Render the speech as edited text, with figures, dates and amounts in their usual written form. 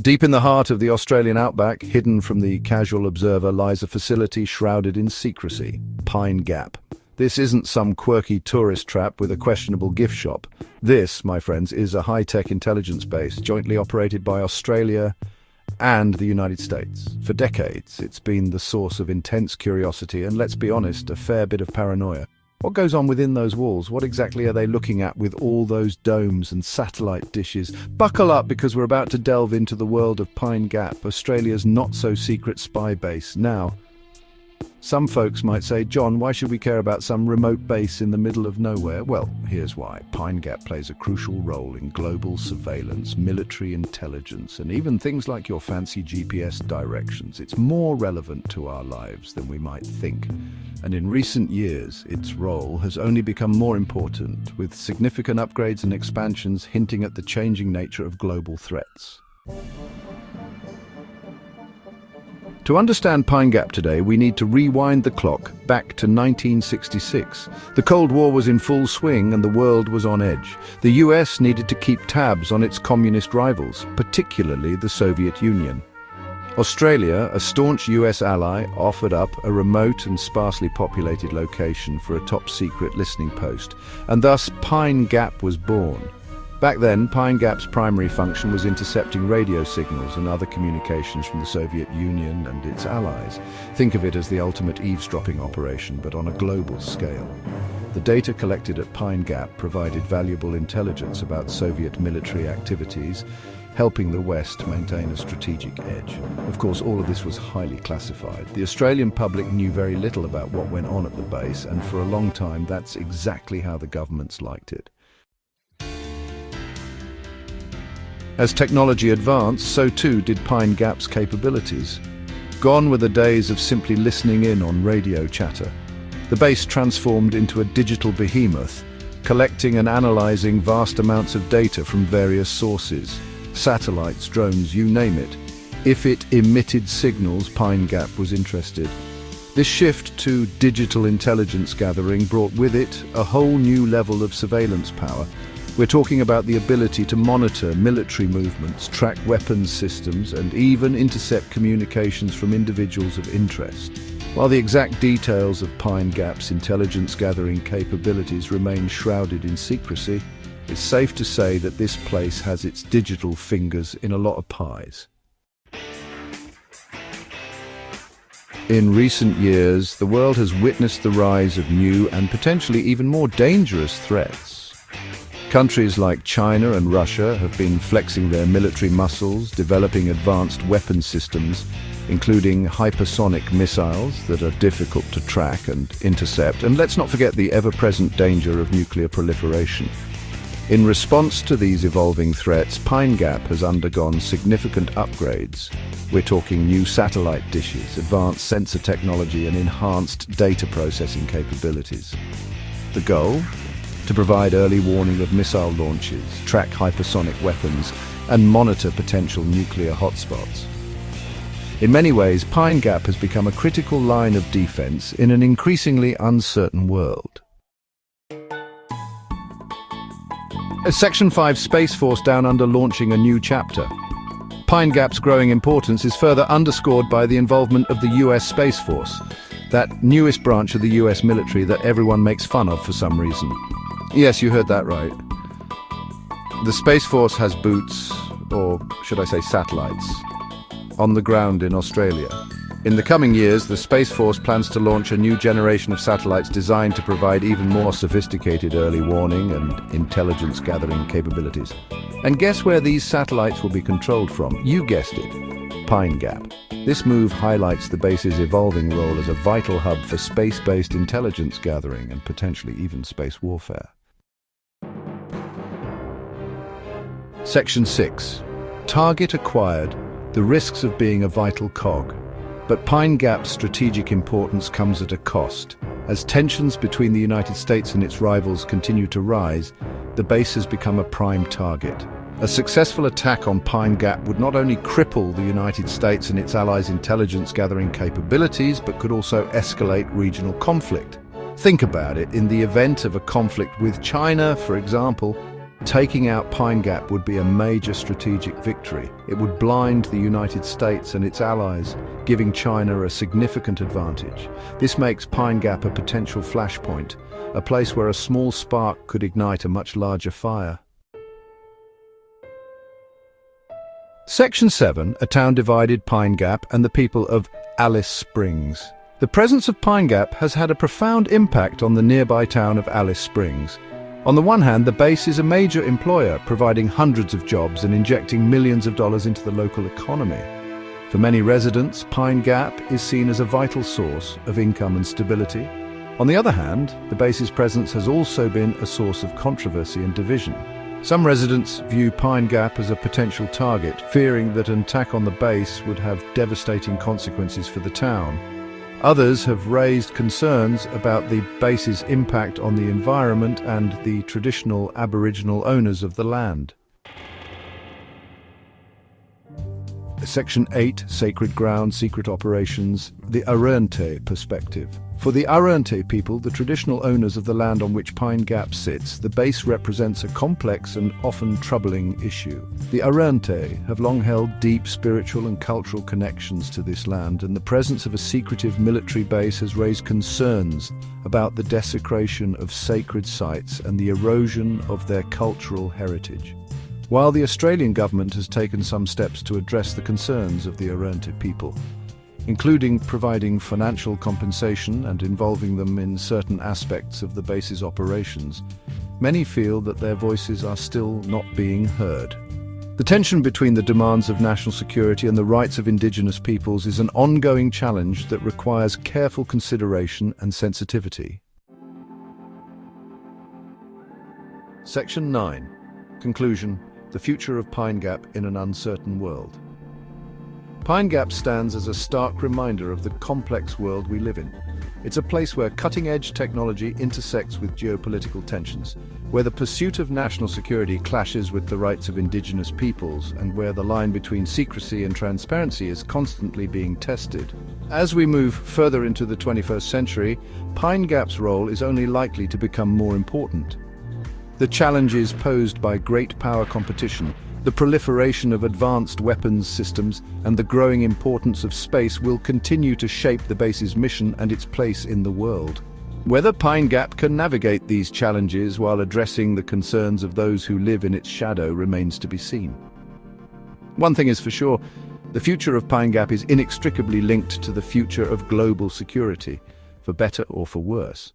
Deep in the heart of the Australian outback, hidden from the casual observer, lies a facility shrouded in secrecy, Pine Gap. This isn't some quirky tourist trap with a questionable gift shop. This, my friends, is a high-tech intelligence base jointly operated by Australia and the United States. For decades, it's been the source of intense curiosity and, let's be honest, a fair bit of paranoia. What goes on within those walls? What exactly are they looking at with all those domes and satellite dishes? Buckle up, because we're about to delve into the world of Pine Gap, Australia's not-so-secret spy base. Now, some folks might say, John, why should we care about some remote base in the middle of nowhere? Well, here's why. Pine Gap plays a crucial role in global surveillance, military intelligence, and even things like your fancy GPS directions. It's more relevant to our lives than we might think. And in recent years, its role has only become more important, with significant upgrades and expansions hinting at the changing nature of global threats. To understand Pine Gap today, we need to rewind the clock back to 1966. The Cold War was in full swing and the world was on edge. The US needed to keep tabs on its communist rivals, particularly the Soviet Union. Australia, a staunch US ally, offered up a remote and sparsely populated location for a top-secret listening post, and thus Pine Gap was born. Back then, Pine Gap's primary function was intercepting radio signals and other communications from the Soviet Union and its allies. Think of it as the ultimate eavesdropping operation, but on a global scale. The data collected at Pine Gap provided valuable intelligence about Soviet military activities, helping the West maintain a strategic edge. Of course, all of this was highly classified. The Australian public knew very little about what went on at the base, and for a long time, that's exactly how the governments liked it. As technology advanced, so too did Pine Gap's capabilities. Gone were the days of simply listening in on radio chatter. The base transformed into a digital behemoth, collecting and analyzing vast amounts of data from various sources. Satellites, drones, you name it. If it emitted signals, Pine Gap was interested. This shift to digital intelligence gathering brought with it a whole new level of surveillance power. We're talking about the ability to monitor military movements, track weapons systems, and even intercept communications from individuals of interest. While the exact details of Pine Gap's intelligence-gathering capabilities remain shrouded in secrecy, it's safe to say that this place has its digital fingers in a lot of pies. In recent years, the world has witnessed the rise of new and potentially even more dangerous threats. Countries like China and Russia have been flexing their military muscles, developing advanced weapon systems, including hypersonic missiles that are difficult to track and intercept. And let's not forget the ever-present danger of nuclear proliferation. In response to these evolving threats, Pine Gap has undergone significant upgrades. We're talking new satellite dishes, advanced sensor technology, and enhanced data processing capabilities. The goal? To provide early warning of missile launches, track hypersonic weapons, and monitor potential nuclear hotspots. In many ways, Pine Gap has become a critical line of defense in an increasingly uncertain world. As Section 5 Space Force Down Under launching a new chapter, Pine Gap's growing importance is further underscored by the involvement of the US Space Force, that newest branch of the US military that everyone makes fun of for some reason. Yes, you heard that right. The Space Force has boots, or should I say satellites, on the ground in Australia. In the coming years, the Space Force plans to launch a new generation of satellites designed to provide even more sophisticated early warning and intelligence gathering capabilities. And guess where these satellites will be controlled from? You guessed it, Pine Gap. This move highlights the base's evolving role as a vital hub for space-based intelligence gathering and potentially even space warfare. Section 6. Target acquired, the risks of being a vital cog. But Pine Gap's strategic importance comes at a cost. As tensions between the United States and its rivals continue to rise, the base has become a prime target. A successful attack on Pine Gap would not only cripple the United States and its allies' intelligence-gathering capabilities, but could also escalate regional conflict. Think about it. In the event of a conflict with China, for example, Taking out Pine Gap would be a major strategic victory. It would blind the United States and its allies, giving China a significant advantage. This makes Pine Gap a potential flashpoint, a place where a small spark could ignite a much larger fire. Section 7, a town divided, Pine Gap, and the people of Alice Springs. The presence of Pine Gap has had a profound impact on the nearby town of Alice Springs. On the one hand, the base is a major employer, providing hundreds of jobs and injecting millions of dollars into the local economy. For many residents, Pine Gap is seen as a vital source of income and stability. On the other hand, the base's presence has also been a source of controversy and division. Some residents view Pine Gap as a potential target, fearing that an attack on the base would have devastating consequences for the town. Others have raised concerns about the base's impact on the environment and the traditional Aboriginal owners of the land. Section 8, Sacred Ground, Secret Operations, the Arrernte Perspective. For the Arrernte people, the traditional owners of the land on which Pine Gap sits, the base represents a complex and often troubling issue. The Arrernte have long held deep spiritual and cultural connections to this land, and the presence of a secretive military base has raised concerns about the desecration of sacred sites and the erosion of their cultural heritage. While the Australian government has taken some steps to address the concerns of the Arrernte people, including providing financial compensation and involving them in certain aspects of the base's operations, many feel that their voices are still not being heard. The tension between the demands of national security and the rights of Indigenous peoples is an ongoing challenge that requires careful consideration and sensitivity. Section 9. Conclusion. The future of Pine Gap in an uncertain world. Pine Gap stands as a stark reminder of the complex world we live in. It's a place where cutting-edge technology intersects with geopolitical tensions, where the pursuit of national security clashes with the rights of Indigenous peoples, and where the line between secrecy and transparency is constantly being tested. As we move further into the 21st century, Pine Gap's role is only likely to become more important. The challenges posed by great power competition, the proliferation of advanced weapons systems, and the growing importance of space will continue to shape the base's mission and its place in the world. Whether Pine Gap can navigate these challenges while addressing the concerns of those who live in its shadow remains to be seen. One thing is for sure, the future of Pine Gap is inextricably linked to the future of global security, for better or for worse.